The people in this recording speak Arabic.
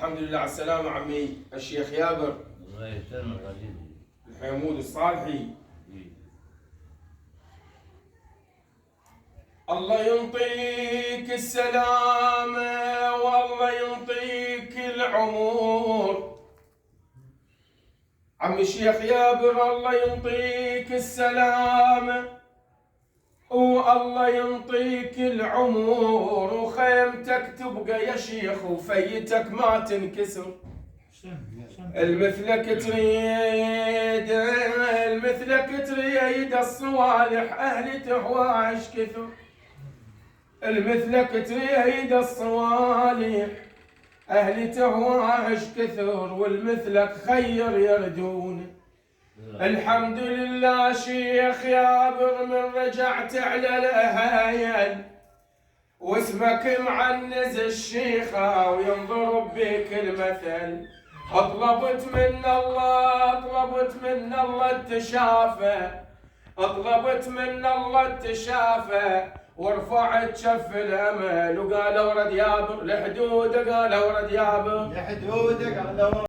الحمد لله على السلامة عمي الشيخ يابر. الله يسلمك عزيزي. الحمود الصالحي. الله ينطيك السلامة والله ينطيك العمر. عمي الشيخ يابر الله ينطيك السلامة والله ينطيك العمر، وخيمتك تبقى يا شيخ وفيتك ما تنكسر. المثلك تريد الصوالح أهل تهواش كثر. المثلك تريد الصوالح أهل تهواش كثر، والمثلك خير يردون. الحمد لله شيخ يابر من رجعت على الهايل، واسمك معنز الشيخة وينظر بك المثل. طلبت من الله التشافى ورفعت شف الامل، وقالوا رد يابر لحدوده، قالوا رد يابر لحدوده قالوا